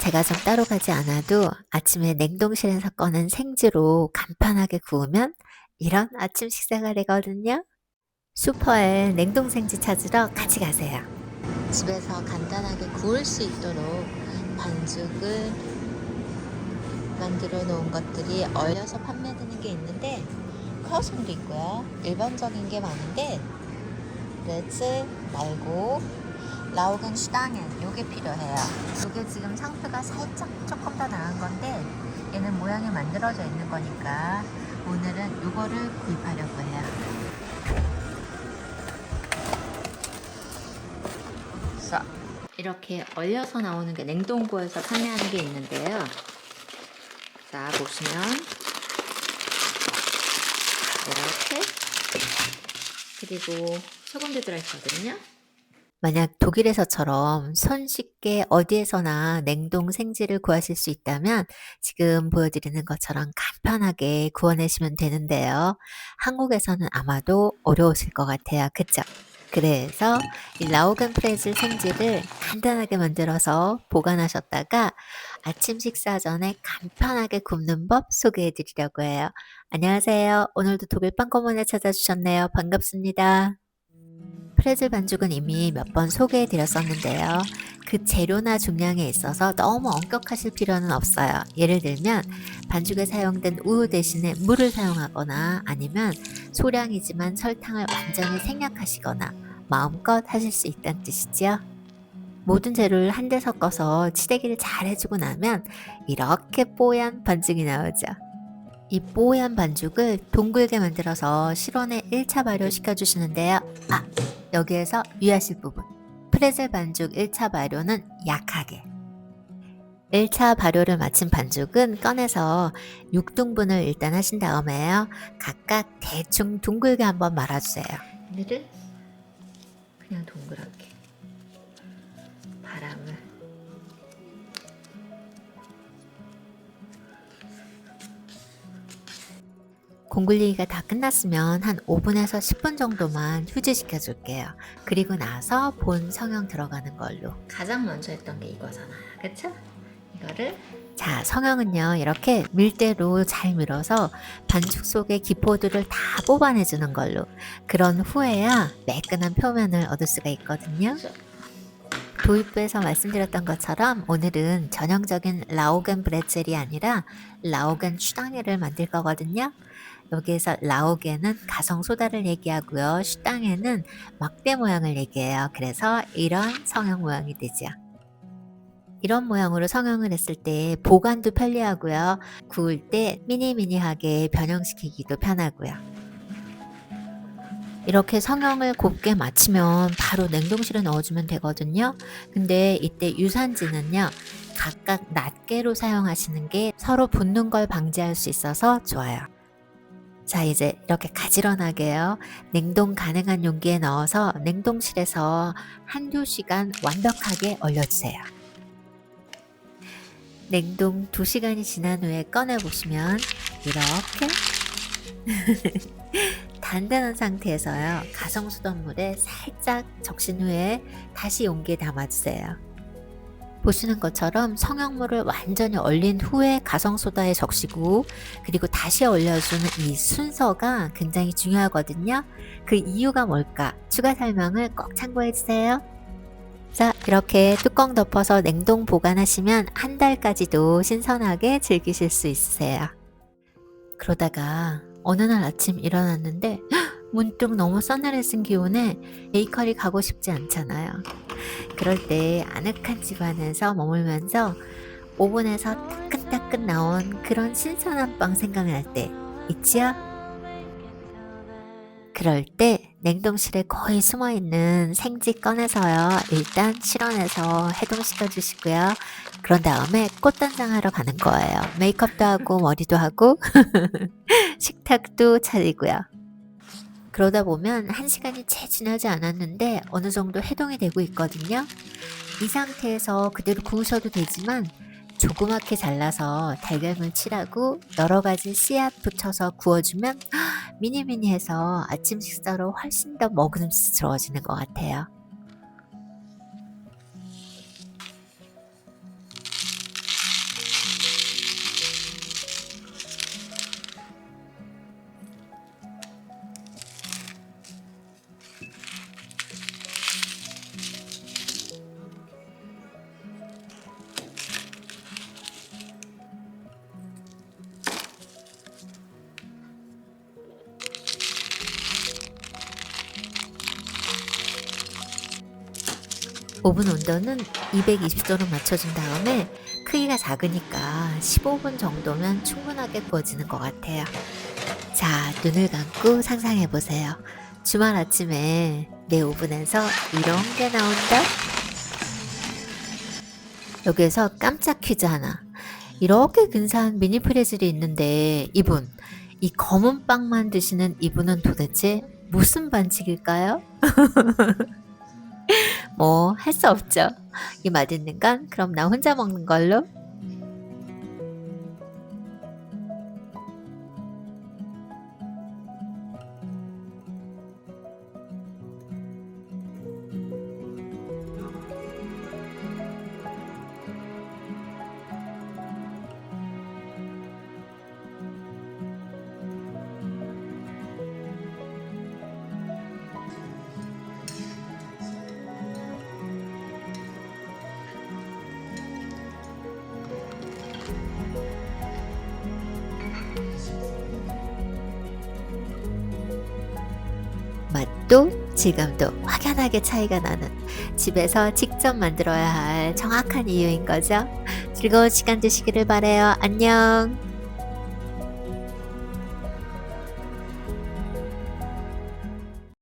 제가 좀 따로 가지 않아도 아침에 냉동실에서 꺼낸 생지로 간편하게 구우면 이런 아침 식사가 되거든요. 슈퍼에 냉동 생지 찾으러 같이 가세요. 집에서 간단하게 구울 수 있도록 반죽을 만들어 놓은 것들이 얼려서 판매되는 게 있는데 크로송도 있고요. 일반적인 게 많은데 레츠 말고 라우겐 슈당엔 요게 필요해요. 요게 지금 상표가 살짝 조금 더 나은 건데 얘는 모양이 만들어져 있는 거니까 오늘은 요거를 구입하려고 해요. 자, 이렇게 얼려서 나오는 게 냉동고에서 판매하는 게 있는데요. 자, 보시면 이렇게 그리고 소금도 들어있거든요. 만약 독일에서처럼 손쉽게 어디에서나 냉동 생지를 구하실 수 있다면 지금 보여드리는 것처럼 간편하게 구워내시면 되는데요. 한국에서는 아마도 어려우실 것 같아요. 그쵸? 그래서 이 라우겐 프레즐 생지를 간단하게 만들어서 보관하셨다가 아침 식사 전에 간편하게 굽는 법 소개해 드리려고 해요. 안녕하세요. 오늘도 독일 빵꺼번에 찾아주셨네요. 반갑습니다. 프레즐 반죽은 이미 몇 번 소개해 드렸었는데요. 그 재료나 중량에 있어서 너무 엄격하실 필요는 없어요. 예를 들면 반죽에 사용된 우유 대신에 물을 사용하거나 아니면 소량이지만 설탕을 완전히 생략하시거나 마음껏 하실 수 있다는 뜻이지요. 모든 재료를 한데 섞어서 치대기를 잘 해주고 나면 이렇게 뽀얀 반죽이 나오죠. 이 뽀얀 반죽을 동글게 만들어서 실온에 1차 발효시켜 주시는데요. 여기에서 유의하실 부분. 프레즐 반죽 1차 발효는 약하게. 1차 발효를 마친 반죽은 꺼내서 6등분을 일단 하신 다음에요. 각각 대충 둥글게 한번 말아주세요. 얘를 그냥 동그랗게 바람을 공굴리기가 다 끝났으면 한 5분에서 10분 정도만 휴지시켜 줄게요. 그리고 나서 본 성형 들어가는 걸로. 가장 먼저 했던 게 이거잖아요. 그쵸? 이거를 자, 성형은요 이렇게 밀대로 잘 밀어서 반죽 속의 기포들을 다 뽑아내 주는 걸로. 그런 후에야 매끈한 표면을 얻을 수가 있거든요. 도입부에서 말씀드렸던 것처럼 오늘은 전형적인 라우겐 브레첼이 아니라 라우겐 슈당에를 만들 거거든요. 여기에서 라우겐은 가성소다를 얘기하고요. 슈당에는 막대 모양을 얘기해요. 그래서 이런 성형 모양이 되죠. 이런 모양으로 성형을 했을 때 보관도 편리하고요. 구울 때 미니미니하게 변형시키기도 편하고요. 이렇게 성형을 곱게 마치면 바로 냉동실에 넣어주면 되거든요. 근데 이때 유산지는요. 각각 낱개로 사용하시는 게 서로 붙는 걸 방지할 수 있어서 좋아요. 자, 이제 이렇게 가지런하게요. 냉동 가능한 용기에 넣어서 냉동실에서 한두 시간 완벽하게 얼려주세요. 냉동 2시간이 지난 후에 꺼내보시면 이렇게 단단한 상태에서요. 가성수돗물에 살짝 적신 후에 다시 용기에 담아주세요. 보시는 것처럼 성형물을 완전히 얼린 후에 가성소다에 적시고 그리고 다시 얼려주는 이 순서가 굉장히 중요하거든요. 그 이유가 뭘까? 추가 설명을 꼭 참고해주세요. 자, 이렇게 뚜껑 덮어서 냉동 보관하시면 한 달까지도 신선하게 즐기실 수 있으세요. 그러다가 어느 날 아침 일어났는데 문득 너무 서늘해진 기온에 베이커리 가고 싶지 않잖아요. 그럴 때 아늑한 집 안에서 머물면서 오븐에서 따끈따끈 나온 그런 신선한 빵 생각날 때 있지요? 그럴 때 냉동실에 거의 숨어있는 생지 꺼내서요. 일단 실온에서 해동시켜 주시고요. 그런 다음에 꽃단장 하러 가는 거예요. 메이크업도 하고 머리도 하고 식탁도 차리고요. 그러다 보면 1시간이 채 지나지 않았는데 어느 정도 해동이 되고 있거든요. 이 상태에서 그대로 구우셔도 되지만 조그맣게 잘라서 달걀물 칠하고 여러가지 씨앗 붙여서 구워주면 미니미니해서 아침 식사로 훨씬 더 먹음직스러워지는 것 같아요. 오븐 온도는 220도로 맞춰준 다음에 크기가 작으니까 15분 정도면 충분하게 구워지는 것 같아요. 자, 눈을 감고 상상해 보세요. 주말 아침에 내 오븐에서 이런 게 나온다? 여기에서 깜짝 퀴즈 하나. 이렇게 근사한 미니 프레즐이 있는데 이분, 이 검은 빵만 드시는 이분은 도대체 무슨 반칙일까요? 뭐 할 수 없죠. 이 맛있는 건 그럼 나 혼자 먹는 걸로. 맛도 질감도 확연하게 차이가 나는 집에서 직접 만들어야 할 정확한 이유인 거죠. 즐거운 시간 되시기를 바라요. 안녕.